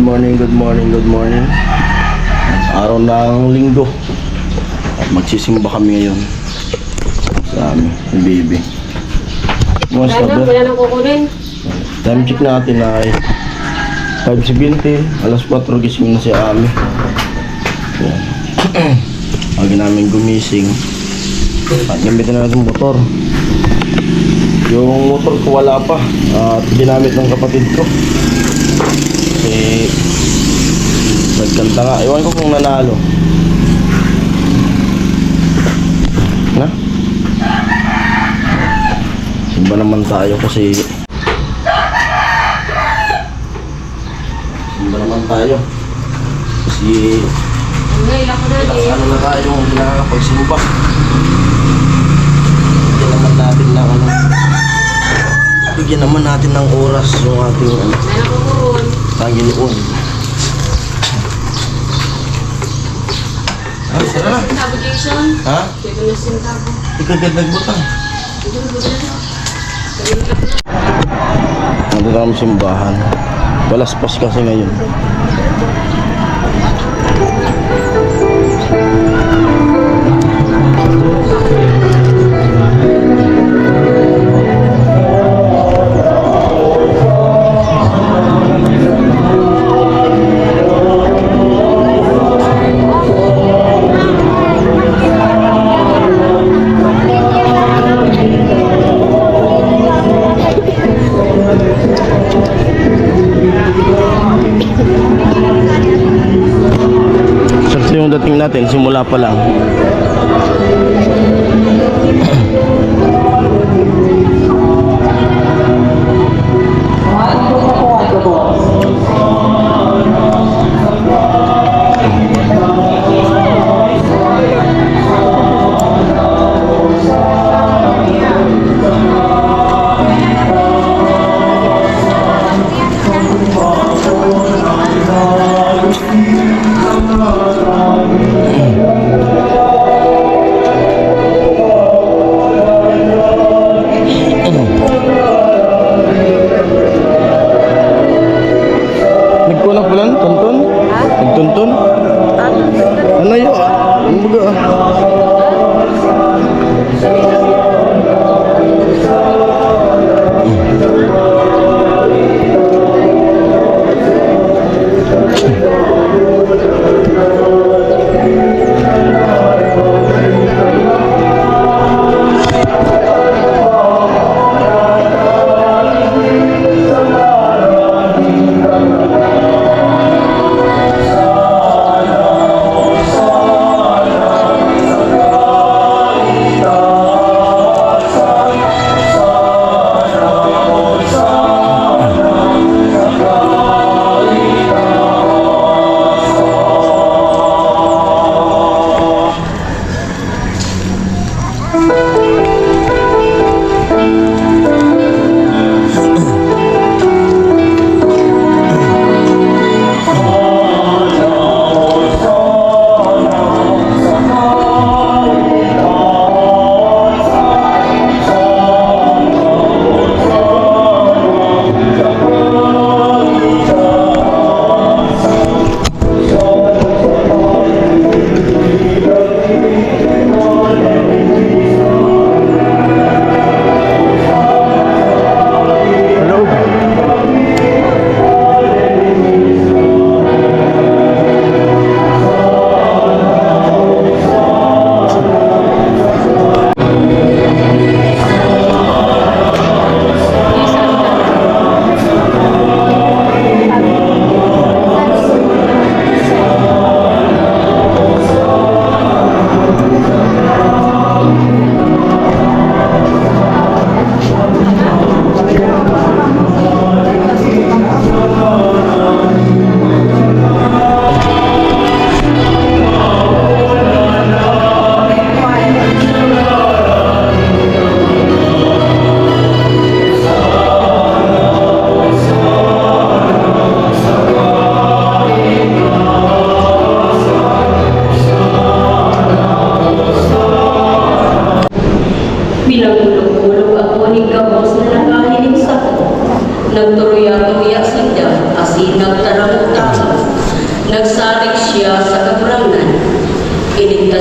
good morning. Araw ng linggo. At magsisimba kami ngayon sa amin, ni baby. Kumusta ba? Wala nang kukunin. Time check natin ay 5:20, alas 4 gising na si Ami. Yan. Lagi namin gumising. At gamitin na natin motor. Yung motor ko wala pa. At ginamit ng kapatid ko. Kasi nagkanta nga. Ewan ko kung nanalo. Na? Simba naman tayo kasi Ngayon ako na din. ano na tayo nakakapagsimba. Bigyan naman natin ng oras yung ating Panginoon. Ah, tara na. Navigation. Ha? Dito na sintabo. Ikagad nagbutang. Dito na. Nandito kami simbahan. Balaspas kasi ngayon. Sakto yung dating natin, simula pa lang.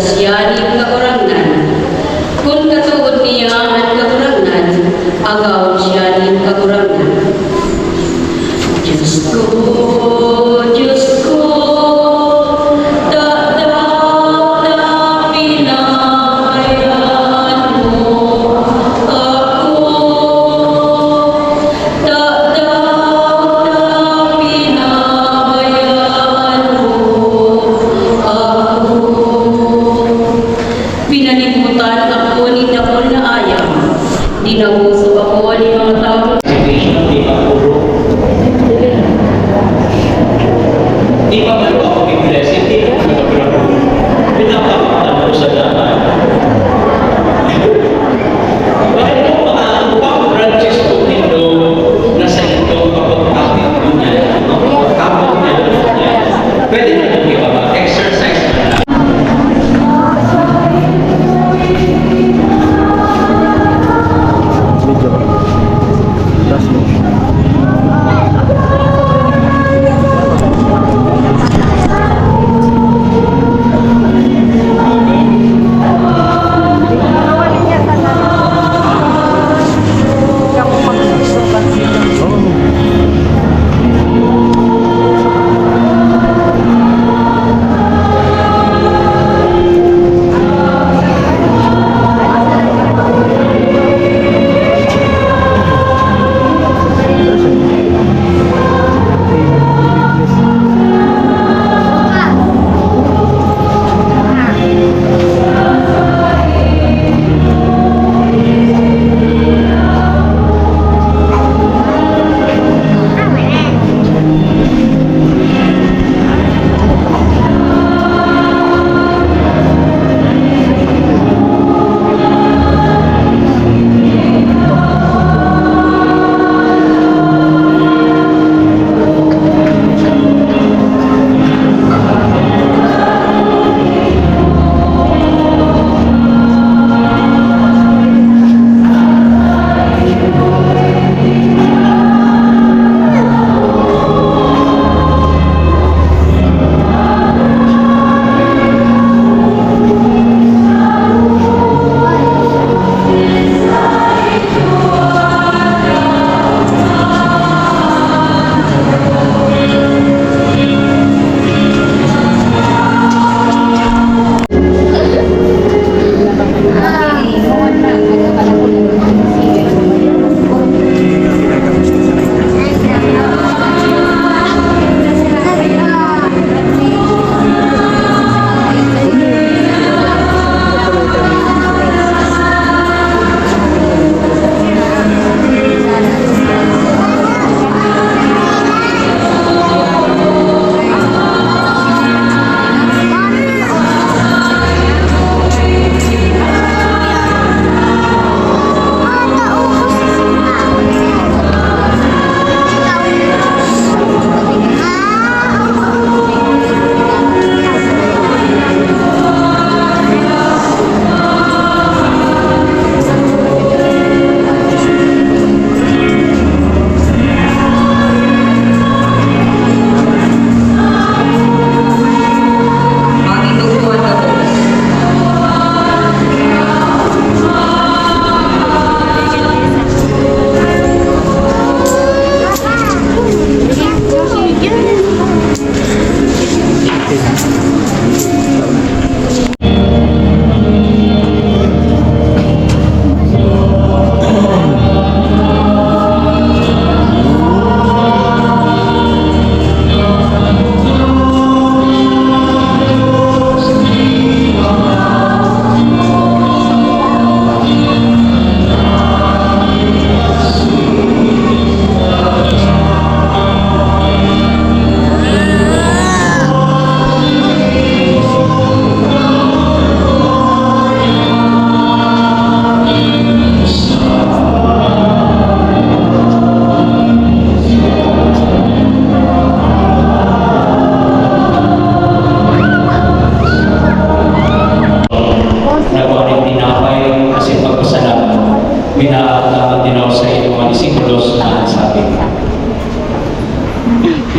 siyaning kakurangan. Kung katuod niya at kakurangan, agaw siyaning kakurangan. Diyos ko, Diyos ko, dapat na pinabayaan mo ako. Dapat na pinabayaan mo ako. Pinalimutan ako ni Dakol na ayaw. Dinabuso ako ni mga tao. Di ba meron ako i-bless? Hindi ko pinapakita mo sa laman. Bakit mo mga branches ko dito nasa ito kapag ating ko niya, kapag niya, pwede na ito ibaba. Exercise na lang. Medyo ba? Taas mo.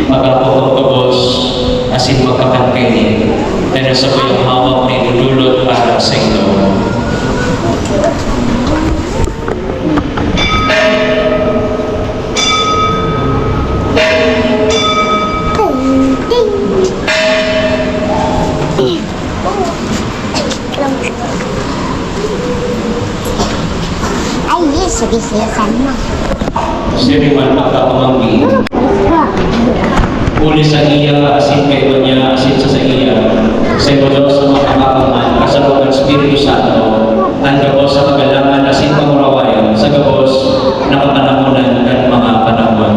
magkapagpagpagos, asin magkakangkainin, dahil sa kuyang hawak na inululot para sa ito. Ay, yes, sige-siyasan mo. Siriman pagkapamanggi, uli sa iya, asin kay niya, asin sa iya, sa iyo sa mga kapakaman, kasabot ng Espiritu Santo, tanda ko sa kagalangan, asin pangurawayan, sa gabos, nakapanahonan ng mga panahon.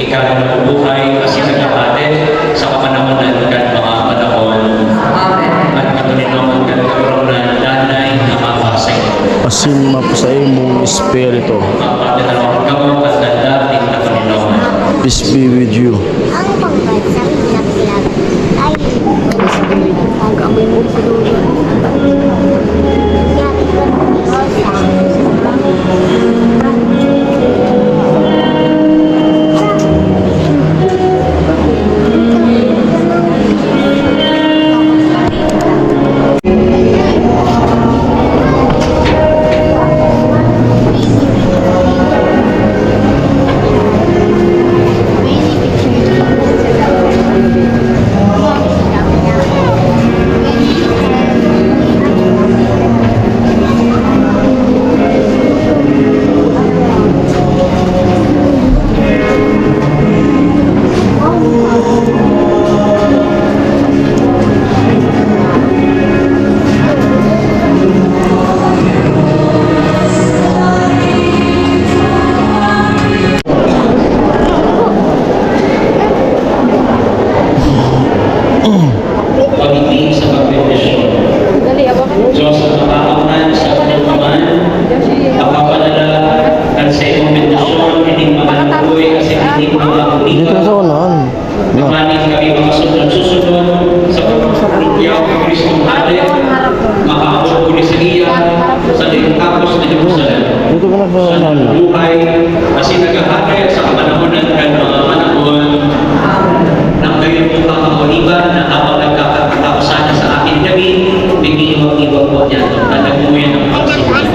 Ikaw ang nabubuhay kasi nagkakatid sa kapanahonan ng mga panahon. mong espiritu. Pagdadalawang gamot at dadating na Panginoon. Peace be with you. Ang pagbansa naglag ay ang amoy mo sa dulo. Yari ko Pag-ibig sa pagbibisyon. Diyos ang nakakaunan sa katulungan, nakapanala at sa iyong bendisyon, hindi makalakoy kasi hindi Dito makakaligaw. sa unahan. Na. Maraming kami mga susunod sa pagpapalugyaw ng Kristong Hali, makaabot ko sa iya, sa tapos na Jerusalem. Dito ka na sa Sa unahan. buhay, kasi nagahari sa panahon ng mga panahon ng kayo po kakauliban na habang nagkakatapos sana sa akin gabi, bigyan-iwag po niya ito. Nagmuyan ng pagsimulan.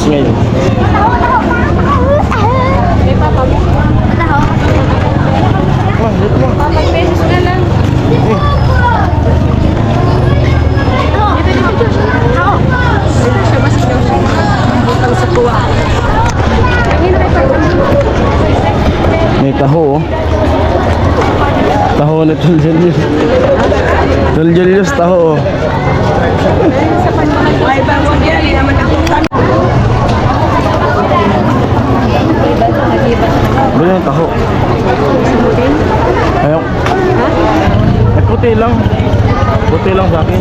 ngayon. May papa mo. Ma, dito mo. 5 pesos na lang. Siya mas daw siya. Butang sa tuwa. May taho, oh. Taho na Tol Julius. Tol Julius, taho, oh. Ay, bawang yan. Hindi naman ako. Ano yung taho? Ayaw. Eh, puti lang. Puti lang sa akin.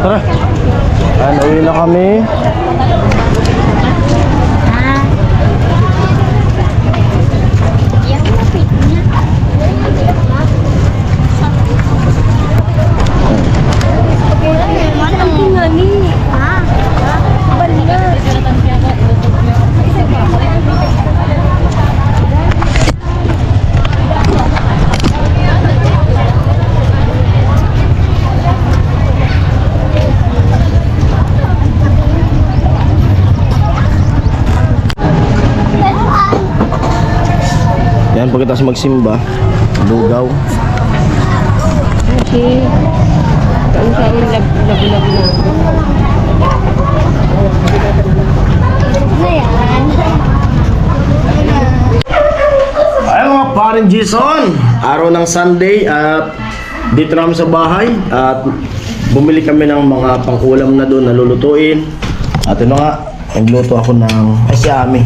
Tara. Ayan, uwi na kami. Yang lapit niya. Mana nga ni? Ha? Balik. Yan, pagkatapos magsimba, lugaw. Okay. Ano sa amin labi-labi na. Ano yan? Ay mga parin Jason, araw ng Sunday at dito namin sa bahay at bumili kami ng mga pang-ulam na doon na lulutuin. At ito nga, nagluto ako ng, si Ami,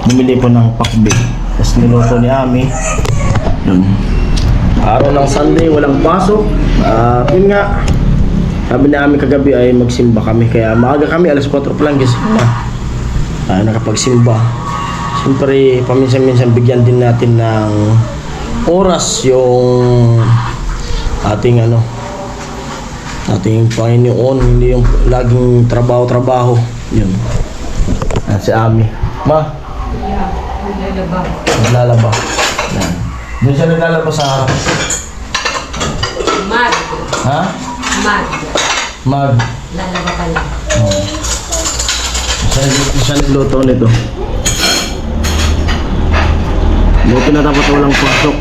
bumili ko ng pakbit. Tapos niluto ni Ami. Yun. Araw ng Sunday, walang pasok. At yun nga, sabi na Ami kagabi ay magsimba kami. Kaya maaga kami, alas 4 pa lang gising na. Nakapagsimba. Siyempre, paminsan-minsan bigyan din natin ng oras yung ating ating Panginoon, hindi yung laging trabaho-trabaho. Yun. At si Ami. Ma? Naglalaba. Yan. Doon siya naglalaba sa harap. Mag. Ha? Mag. Lalaba ka lang. Oh. Siya nagluto nito. Buti na dapat walang pasok.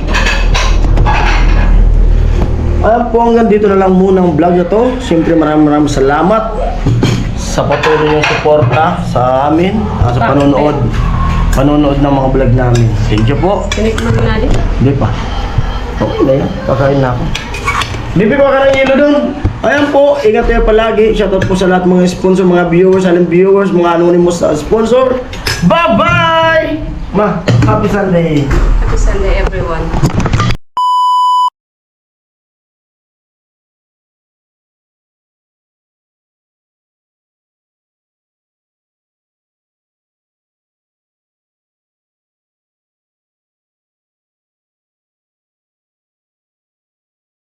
Ayan po, hanggang dito na lang muna ang vlog na to. Siyempre maraming salamat sa patuloy yung suporta sa amin, sa panonood ng mga vlog namin. Thank you po. Tinik mo na natin. Hindi pa. Okay na yan. Kakain na ako. Bibi ko ka ng yelo dun. Ayan po, ingat kayo palagi. Shoutout po sa lahat mga sponsor, mga viewers, silent viewers, mga anonymous sponsor. Bye-bye! Ma, happy Sunday! Happy Sunday, everyone.